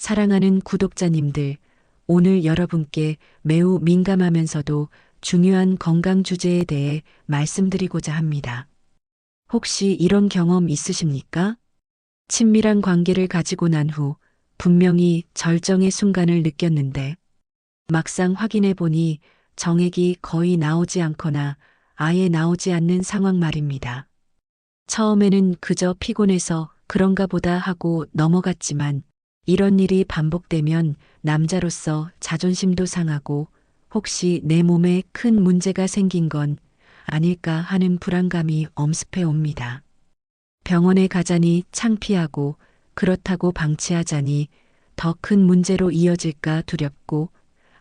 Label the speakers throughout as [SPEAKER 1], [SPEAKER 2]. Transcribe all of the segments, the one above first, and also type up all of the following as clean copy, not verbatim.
[SPEAKER 1] 사랑하는 구독자님들, 오늘 여러분께 매우 민감하면서도 중요한 건강 주제에 대해 말씀드리고자 합니다. 혹시 이런 경험 있으십니까? 친밀한 관계를 가지고 난 후 분명히 절정의 순간을 느꼈는데 막상 확인해 보니 정액이 거의 나오지 않거나 아예 나오지 않는 상황 말입니다. 처음에는 그저 피곤해서 그런가 보다 하고 넘어갔지만 이런 일이 반복되면 남자로서 자존심도 상하고 혹시 내 몸에 큰 문제가 생긴 건 아닐까 하는 불안감이 엄습해 옵니다. 병원에 가자니 창피하고 그렇다고 방치하자니 더 큰 문제로 이어질까 두렵고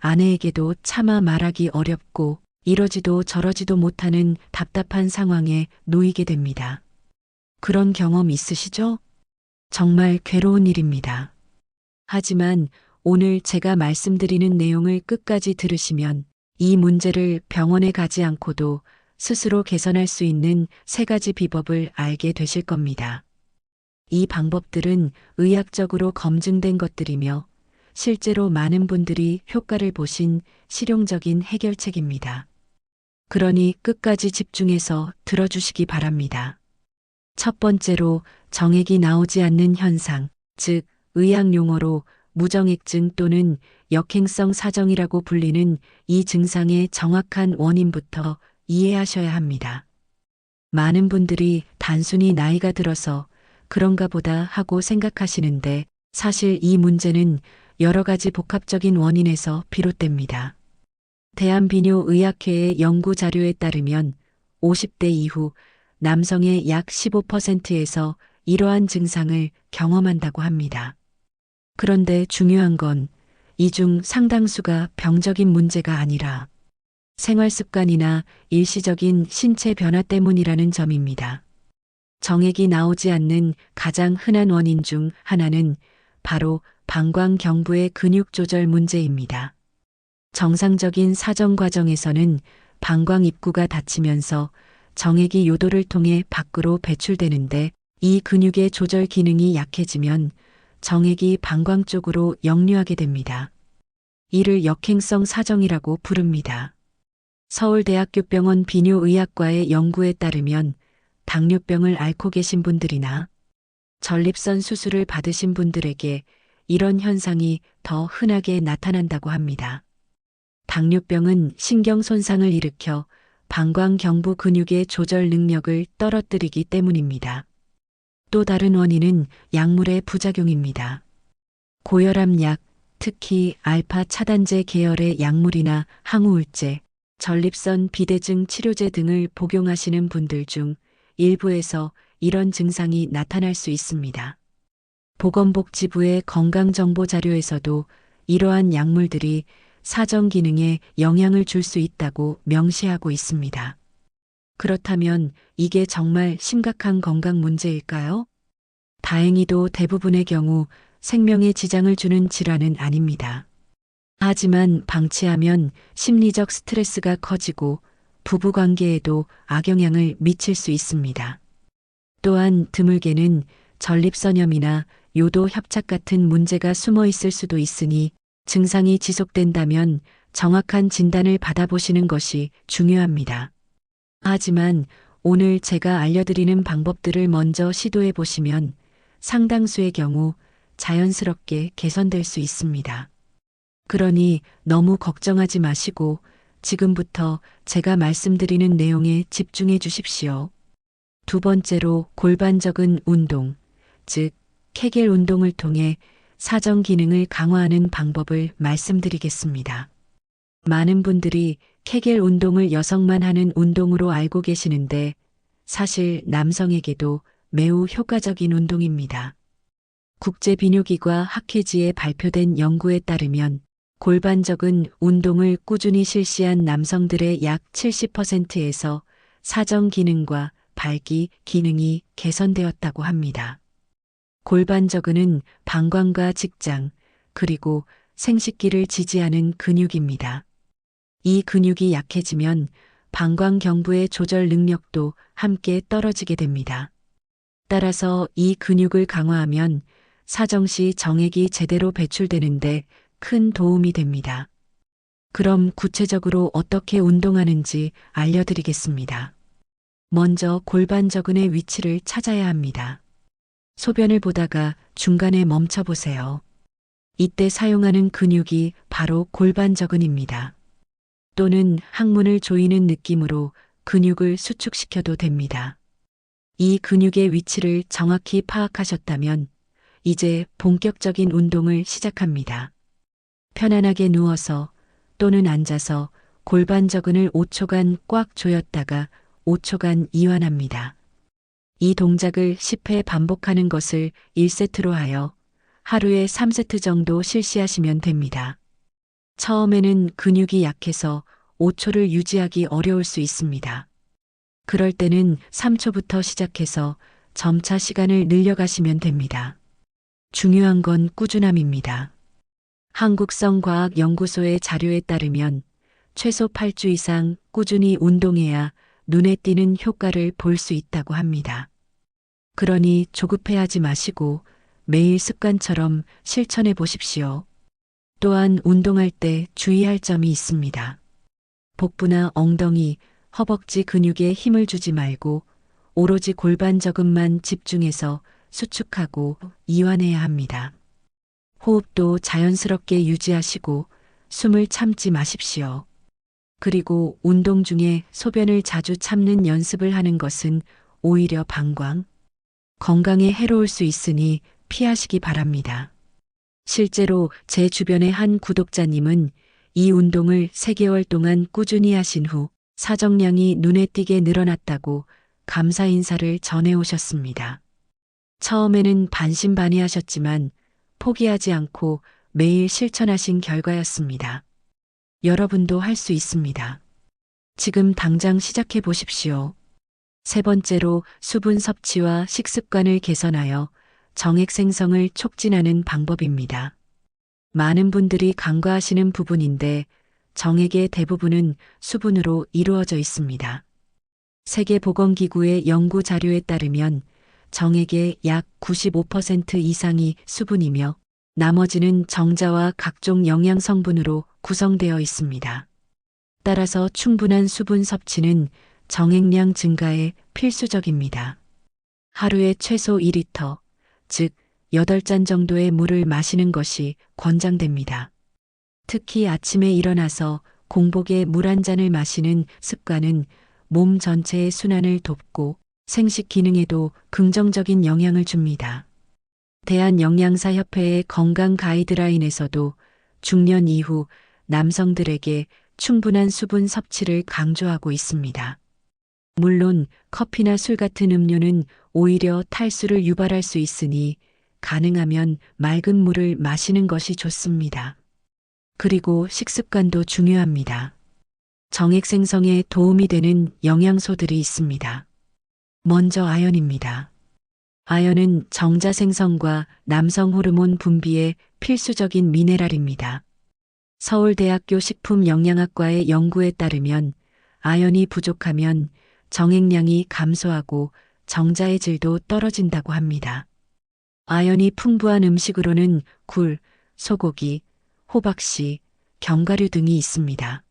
[SPEAKER 1] 아내에게도 차마 말하기 어렵고 이러지도 저러지도 못하는 답답한 상황에 놓이게 됩니다. 그런 경험 있으시죠? 정말 괴로운 일입니다. 하지만 오늘 제가 말씀드리는 내용을 끝까지 들으시면 이 문제를 병원에 가지 않고도 스스로 개선할 수 있는 3가지 비법을 알게 되실 겁니다. 이 방법들은 의학적으로 검증된 것들이며 실제로 많은 분들이 효과를 보신 실용적인 해결책입니다. 그러니 끝까지 집중해서 들어주시기 바랍니다. 첫 번째로 정액이 나오지 않는 현상, 즉 의학 용어로 무정액증 또는 역행성 사정이라고 불리는 이 증상의 정확한 원인부터 이해하셔야 합니다. 많은 분들이 단순히 나이가 들어서 그런가 보다 하고 생각하시는데 사실 이 문제는 여러 가지 복합적인 원인에서 비롯됩니다. 대한비뇨의학회의 연구 자료에 따르면 50대 이후 남성의 약 15%에서 이러한 증상을 경험한다고 합니다. 그런데 중요한 건 이 중 상당수가 병적인 문제가 아니라 생활 습관이나 일시적인 신체 변화 때문이라는 점입니다. 정액이 나오지 않는 가장 흔한 원인 중 하나는 바로 방광경부의 근육 조절 문제입니다. 정상적인 사정 과정에서는 방광 입구가 닫히면서 정액이 요도를 통해 밖으로 배출되는데 이 근육의 조절 기능이 약해지면 정액이 방광 쪽으로 역류하게 됩니다. 이를 역행성 사정이라고 부릅니다. 서울대학교병원 비뇨의학과의 연구에 따르면 당뇨병을 앓고 계신 분들이나 전립선 수술을 받으신 분들에게 이런 현상이 더 흔하게 나타난다고 합니다. 당뇨병은 신경 손상을 일으켜 방광경부 근육의 조절 능력을 떨어뜨리기 때문입니다. 또 다른 원인은 약물의 부작용입니다. 고혈압 약, 특히 알파 차단제 계열의 약물이나 항우울제, 전립선 비대증 치료제 등을 복용하시는 분들 중 일부에서 이런 증상이 나타날 수 있습니다. 보건복지부의 건강정보 자료에서도 이러한 약물들이 사정 기능에 영향을 줄 수 있다고 명시하고 있습니다. 그렇다면 이게 정말 심각한 건강 문제일까요? 다행히도 대부분의 경우 생명에 지장을 주는 질환은 아닙니다. 하지만 방치하면 심리적 스트레스가 커지고 부부관계에도 악영향을 미칠 수 있습니다. 또한 드물게는 전립선염이나 요도 협착 같은 문제가 숨어 있을 수도 있으니 증상이 지속된다면 정확한 진단을 받아보시는 것이 중요합니다. 하지만 오늘 제가 알려드리는 방법들을 먼저 시도해 보시면 상당수의 경우 자연스럽게 개선될 수 있습니다. 그러니 너무 걱정하지 마시고 지금부터 제가 말씀드리는 내용에 집중해 주십시오. 두 번째로 골반적인 운동, 즉 케겔 운동을 통해 사정 기능을 강화하는 방법을 말씀드리겠습니다. 많은 분들이 케겔 운동을 여성만 하는 운동으로 알고 계시는데 사실 남성에게도 매우 효과적인 운동입니다. 국제비뇨기과 학회지에 발표된 연구에 따르면 골반적인 운동을 꾸준히 실시한 남성들의 약 70%에서 사정 기능과 발기 기능이 개선되었다고 합니다. 골반적은 방광과 직장, 그리고 생식기를 지지하는 근육입니다. 이 근육이 약해지면 방광경부의 조절 능력도 함께 떨어지게 됩니다. 따라서 이 근육을 강화하면 사정시 정액이 제대로 배출되는데 큰 도움이 됩니다. 그럼 구체적으로 어떻게 운동하는지 알려드리겠습니다. 먼저 골반저근의 위치를 찾아야 합니다. 소변을 보다가 중간에 멈춰 보세요. 이때 사용하는 근육이 바로 골반저근입니다. 또는 항문을 조이는 느낌으로 근육을 수축시켜도 됩니다. 이 근육의 위치를 정확히 파악하셨다면 이제 본격적인 운동을 시작합니다. 편안하게 누워서 또는 앉아서 골반저근을 5초간 꽉 조였다가 5초간 이완합니다. 이 동작을 10회 반복하는 것을 1세트로 하여 하루에 3세트 정도 실시하시면 됩니다. 처음에는 근육이 약해서 5초를 유지하기 어려울 수 있습니다. 그럴 때는 3초부터 시작해서 점차 시간을 늘려가시면 됩니다. 중요한 건 꾸준함입니다. 한국성과학연구소의 자료에 따르면 최소 8주 이상 꾸준히 운동해야 눈에 띄는 효과를 볼 수 있다고 합니다. 그러니 조급해하지 마시고 매일 습관처럼 실천해 보십시오. 또한 운동할 때 주의할 점이 있습니다. 복부나 엉덩이, 허벅지 근육에 힘을 주지 말고 오로지 골반저근만 집중해서 수축하고 이완해야 합니다. 호흡도 자연스럽게 유지하시고 숨을 참지 마십시오. 그리고 운동 중에 소변을 자주 참는 연습을 하는 것은 오히려 방광, 건강에 해로울 수 있으니 피하시기 바랍니다. 실제로 제 주변의 한 구독자님은 이 운동을 3개월 동안 꾸준히 하신 후 사정량이 눈에 띄게 늘어났다고 감사 인사를 전해오셨습니다. 처음에는 반신반의하셨지만 포기하지 않고 매일 실천하신 결과였습니다. 여러분도 할 수 있습니다. 지금 당장 시작해 보십시오. 세 번째로 수분 섭취와 식습관을 개선하여 정액 생성을 촉진하는 방법입니다. 많은 분들이 간과하시는 부분인데 정액의 대부분은 수분으로 이루어져 있습니다. 세계보건기구의 연구 자료에 따르면 정액의 약 95% 이상이 수분이며 나머지는 정자와 각종 영양 성분으로 구성되어 있습니다. 따라서 충분한 수분 섭취는 정액량 증가에 필수적입니다. 하루에 최소 2리터, 즉 8잔 정도의 물을 마시는 것이 권장됩니다. 특히 아침에 일어나서 공복에 물 한 잔을 마시는 습관은 몸 전체의 순환을 돕고 생식 기능에도 긍정적인 영향을 줍니다. 대한영양사협회의 건강 가이드라인에서도 중년 이후 남성들에게 충분한 수분 섭취를 강조하고 있습니다. 물론 커피나 술 같은 음료는 오히려 탈수를 유발할 수 있으니 가능하면 맑은 물을 마시는 것이 좋습니다. 그리고 식습관도 중요합니다. 정액 생성에 도움이 되는 영양소들이 있습니다. 먼저 아연입니다. 아연은 정자 생성과 남성 호르몬 분비에 필수적인 미네랄입니다. 서울대학교 식품영양학과의 연구에 따르면 아연이 부족하면 정액량이 감소하고 정자의 질도 떨어진다고 합니다. 아연이 풍부한 음식으로는 굴, 소고기, 호박씨, 견과류 등이 있습니다.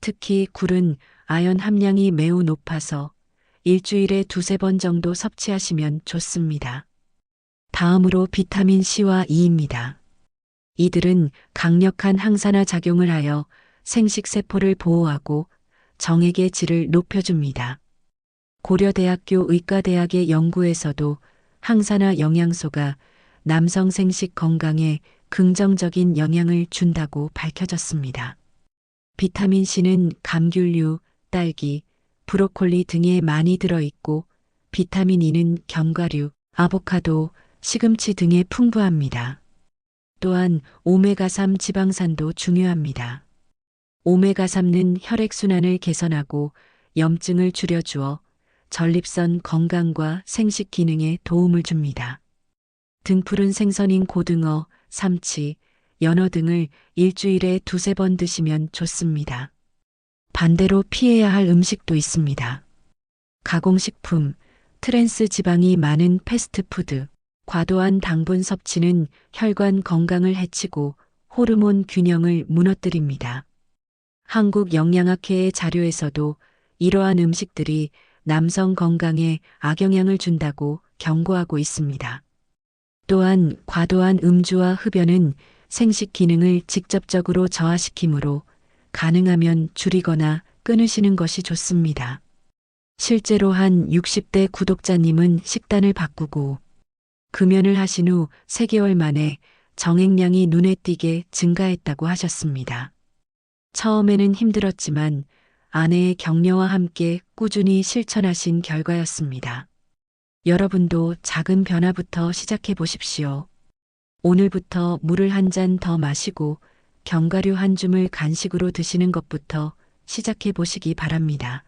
[SPEAKER 1] 특히 굴은 아연 함량이 매우 높아서 일주일에 2~3번 정도 섭취하시면 좋습니다. 다음으로 비타민 C와 E입니다. 이들은 강력한 항산화 작용을 하여 생식세포를 보호하고 정액의 질을 높여줍니다. 고려대학교 의과대학의 연구에서도 항산화 영양소가 남성 생식 건강에 긍정적인 영향을 준다고 밝혀졌습니다. 비타민 C는 감귤류, 딸기, 브로콜리 등에 많이 들어있고 비타민 E는 견과류, 아보카도, 시금치 등에 풍부합니다. 또한 오메가3 지방산도 중요합니다. 오메가3는 혈액순환을 개선하고 염증을 줄여주어 전립선 건강과 생식 기능에 도움을 줍니다. 등푸른 생선인 고등어, 삼치, 연어 등을 일주일에 2~3번 드시면 좋습니다. 반대로 피해야 할 음식도 있습니다. 가공식품, 트랜스 지방이 많은 패스트푸드, 과도한 당분 섭취는 혈관 건강을 해치고 호르몬 균형을 무너뜨립니다. 한국영양학회의 자료에서도 이러한 음식들이 남성 건강에 악영향을 준다고 경고하고 있습니다. 또한 과도한 음주와 흡연은 생식 기능을 직접적으로 저하시키므로 가능하면 줄이거나 끊으시는 것이 좋습니다. 실제로 한 60대 구독자님은 식단을 바꾸고 금연을 하신 후 3개월 만에 정액량이 눈에 띄게 증가했다고 하셨습니다. 처음에는 힘들었지만 아내의 격려와 함께 꾸준히 실천하신 결과였습니다. 여러분도 작은 변화부터 시작해 보십시오. 오늘부터 물을 한 잔 더 마시고 견과류 한 줌을 간식으로 드시는 것부터 시작해 보시기 바랍니다.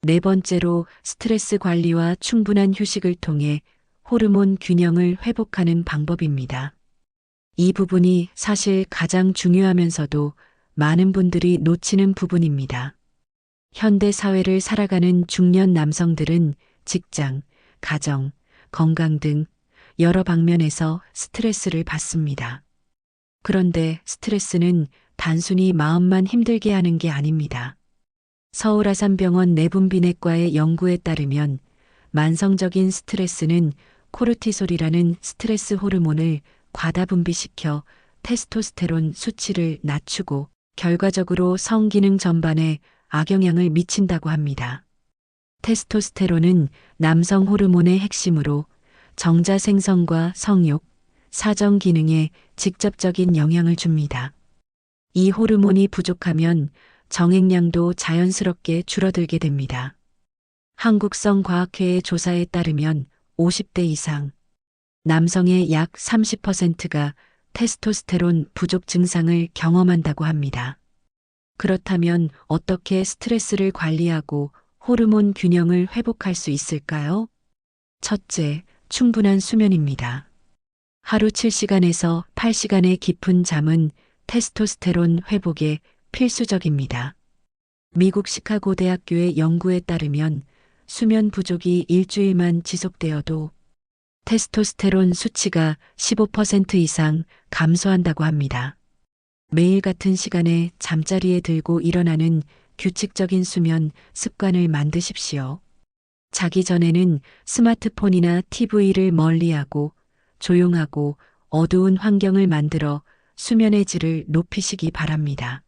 [SPEAKER 1] 네 번째로 스트레스 관리와 충분한 휴식을 통해 호르몬 균형을 회복하는 방법입니다. 이 부분이 사실 가장 중요하면서도 많은 분들이 놓치는 부분입니다. 현대 사회를 살아가는 중년 남성들은 직장, 가정, 건강 등 여러 방면에서 스트레스를 받습니다. 그런데 스트레스는 단순히 마음만 힘들게 하는 게 아닙니다. 서울아산병원 내분비내과의 연구에 따르면 만성적인 스트레스는 코르티솔이라는 스트레스 호르몬을 과다 분비시켜 테스토스테론 수치를 낮추고 결과적으로 성기능 전반에 악영향을 미친다고 합니다. 테스토스테론은 남성 호르몬의 핵심으로 정자 생성과 성욕, 사정 기능에 직접적인 영향을 줍니다. 이 호르몬이 부족하면 정액량도 자연스럽게 줄어들게 됩니다. 한국성과학회의 조사에 따르면 50대 이상 남성의 약 30%가 테스토스테론 부족 증상을 경험한다고 합니다. 그렇다면 어떻게 스트레스를 관리하고 호르몬 균형을 회복할 수 있을까요? 첫째, 충분한 수면입니다. 하루 7시간에서 8시간의 깊은 잠은 테스토스테론 회복에 필수적입니다. 미국 시카고 대학교의 연구에 따르면 수면 부족이 일주일만 지속되어도 테스토스테론 수치가 15% 이상 감소한다고 합니다. 매일 같은 시간에 잠자리에 들고 일어나는 규칙적인 수면 습관을 만드십시오. 자기 전에는 스마트폰이나 TV를 멀리하고 조용하고 어두운 환경을 만들어 수면의 질을 높이시기 바랍니다.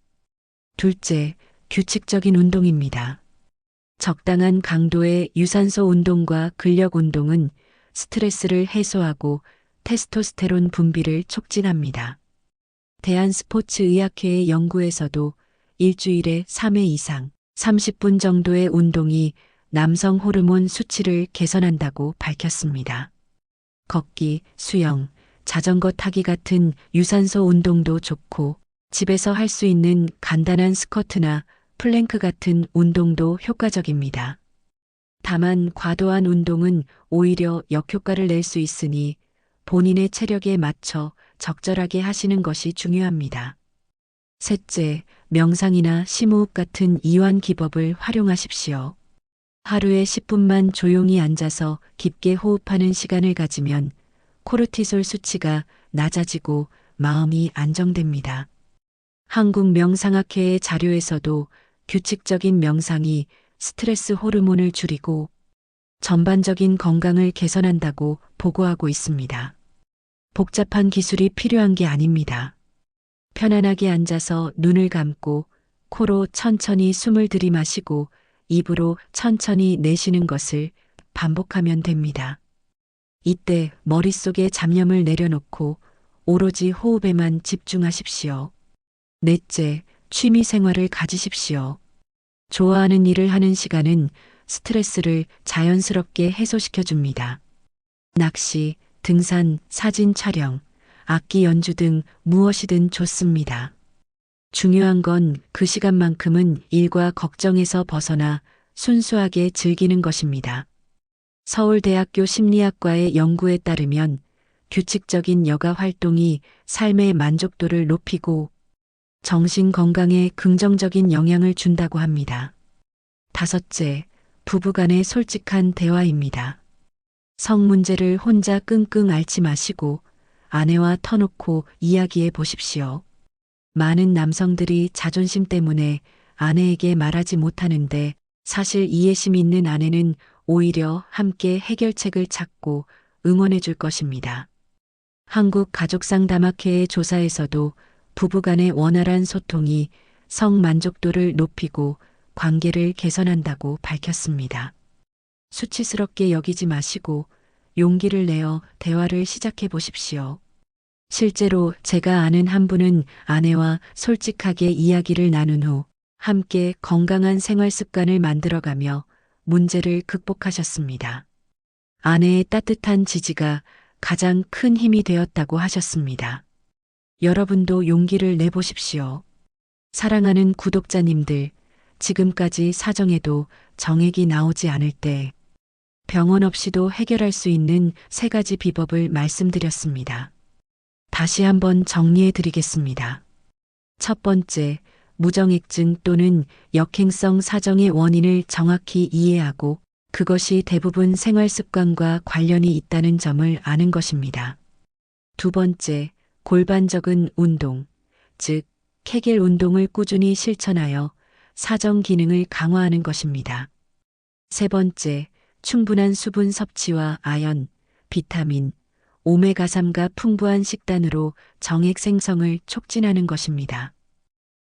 [SPEAKER 1] 둘째, 규칙적인 운동입니다. 적당한 강도의 유산소 운동과 근력 운동은 스트레스를 해소하고 테스토스테론 분비를 촉진합니다. 대한스포츠의학회의 연구에서도 일주일에 3회 이상 30분 정도의 운동이 남성 호르몬 수치를 개선한다고 밝혔습니다. 걷기, 수영, 자전거 타기 같은 유산소 운동도 좋고 집에서 할 수 있는 간단한 스쿼트나 플랭크 같은 운동도 효과적입니다. 다만 과도한 운동은 오히려 역효과를 낼 수 있으니 본인의 체력에 맞춰 적절하게 하시는 것이 중요합니다. 셋째, 명상이나 심호흡 같은 이완 기법을 활용하십시오. 하루에 10분만 조용히 앉아서 깊게 호흡하는 시간을 가지면 코르티솔 수치가 낮아지고 마음이 안정됩니다. 한국명상학회의 자료에서도 규칙적인 명상이 스트레스 호르몬을 줄이고 전반적인 건강을 개선한다고 보고하고 있습니다. 복잡한 기술이 필요한 게 아닙니다. 편안하게 앉아서 눈을 감고 코로 천천히 숨을 들이마시고 입으로 천천히 내쉬는 것을 반복하면 됩니다. 이때 머릿속에 잡념을 내려놓고 오로지 호흡에만 집중하십시오. 넷째, 취미 생활을 가지십시오. 좋아하는 일을 하는 시간은 스트레스를 자연스럽게 해소시켜 줍니다. 낚시, 등산, 사진 촬영, 악기 연주 등 무엇이든 좋습니다. 중요한 건 그 시간만큼은 일과 걱정에서 벗어나 순수하게 즐기는 것입니다. 서울대학교 심리학과의 연구에 따르면 규칙적인 여가 활동이 삶의 만족도를 높이고 정신 건강에 긍정적인 영향을 준다고 합니다. 다섯째, 부부간의 솔직한 대화입니다. 성 문제를 혼자 끙끙 앓지 마시고 아내와 터놓고 이야기해 보십시오. 많은 남성들이 자존심 때문에 아내에게 말하지 못하는데 사실 이해심 있는 아내는 오히려 함께 해결책을 찾고 응원해 줄 것입니다. 한국가족상담학회의 조사에서도 부부간의 원활한 소통이 성 만족도를 높이고 관계를 개선한다고 밝혔습니다. 수치스럽게 여기지 마시고 용기를 내어 대화를 시작해 보십시오. 실제로 제가 아는 한 분은 아내와 솔직하게 이야기를 나눈 후 함께 건강한 생활 습관을 만들어가며 문제를 극복하셨습니다. 아내의 따뜻한 지지가 가장 큰 힘이 되었다고 하셨습니다. 여러분도 용기를 내보십시오. 사랑하는 구독자님들, 지금까지 사정해도 정액이 나오지 않을 때 병원 없이도 해결할 수 있는 3가지 비법을 말씀드렸습니다. 다시 한번 정리해 드리겠습니다. 첫 번째, 무정액증 또는 역행성 사정의 원인을 정확히 이해하고 그것이 대부분 생활 습관과 관련이 있다는 점을 아는 것입니다. 두 번째, 골반적인 운동, 즉 케겔 운동을 꾸준히 실천하여 사정 기능을 강화하는 것입니다. 세 번째, 충분한 수분 섭취와 아연, 비타민, 오메가3가 풍부한 식단으로 정액 생성을 촉진하는 것입니다.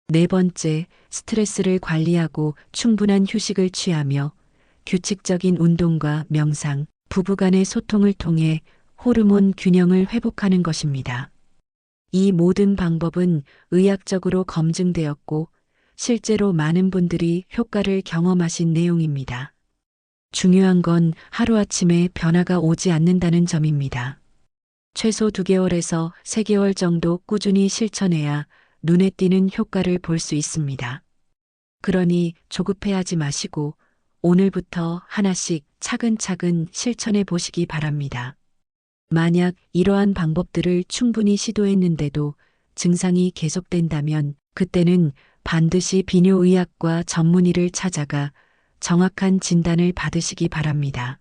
[SPEAKER 1] 네 번째, 스트레스를 관리하고 충분한 휴식을 취하며 규칙적인 운동과 명상, 부부간의 소통을 통해 호르몬 균형을 회복하는 것입니다. 이 모든 방법은 의학적으로 검증되었고 실제로 많은 분들이 효과를 경험하신 내용입니다. 중요한 건 하루아침에 변화가 오지 않는다는 점입니다. 최소 2개월에서 3개월 정도 꾸준히 실천해야 눈에 띄는 효과를 볼 수 있습니다. 그러니 조급해하지 마시고 오늘부터 하나씩 차근차근 실천해 보시기 바랍니다. 만약 이러한 방법들을 충분히 시도했는데도 증상이 계속된다면 그때는 반드시 비뇨의학과 전문의를 찾아가 정확한 진단을 받으시기 바랍니다.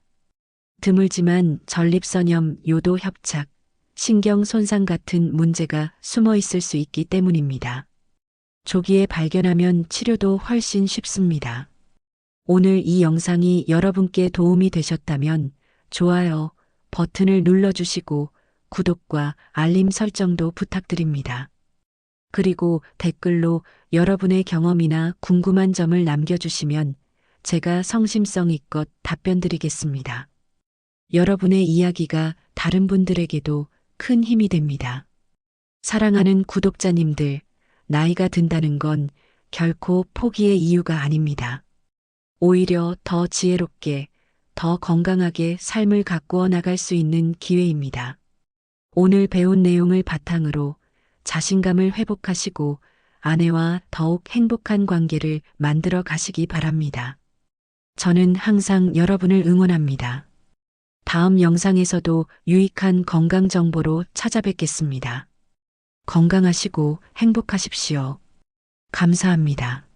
[SPEAKER 1] 드물지만 전립선염, 요도 협착, 신경 손상 같은 문제가 숨어 있을 수 있기 때문입니다. 조기에 발견하면 치료도 훨씬 쉽습니다. 오늘 이 영상이 여러분께 도움이 되셨다면 좋아요 버튼을 눌러주시고 구독과 알림 설정도 부탁드립니다. 그리고 댓글로 여러분의 경험이나 궁금한 점을 남겨주시면 제가 성심성의껏 답변드리겠습니다. 여러분의 이야기가 다른 분들에게도 큰 힘이 됩니다. 사랑하는 구독자님들, 나이가 든다는 건 결코 포기의 이유가 아닙니다. 오히려 더 지혜롭게, 더 건강하게 삶을 가꾸어 나갈 수 있는 기회입니다. 오늘 배운 내용을 바탕으로 자신감을 회복하시고 아내와 더욱 행복한 관계를 만들어 가시기 바랍니다. 저는 항상 여러분을 응원합니다. 다음 영상에서도 유익한 건강 정보로 찾아뵙겠습니다. 건강하시고 행복하십시오. 감사합니다.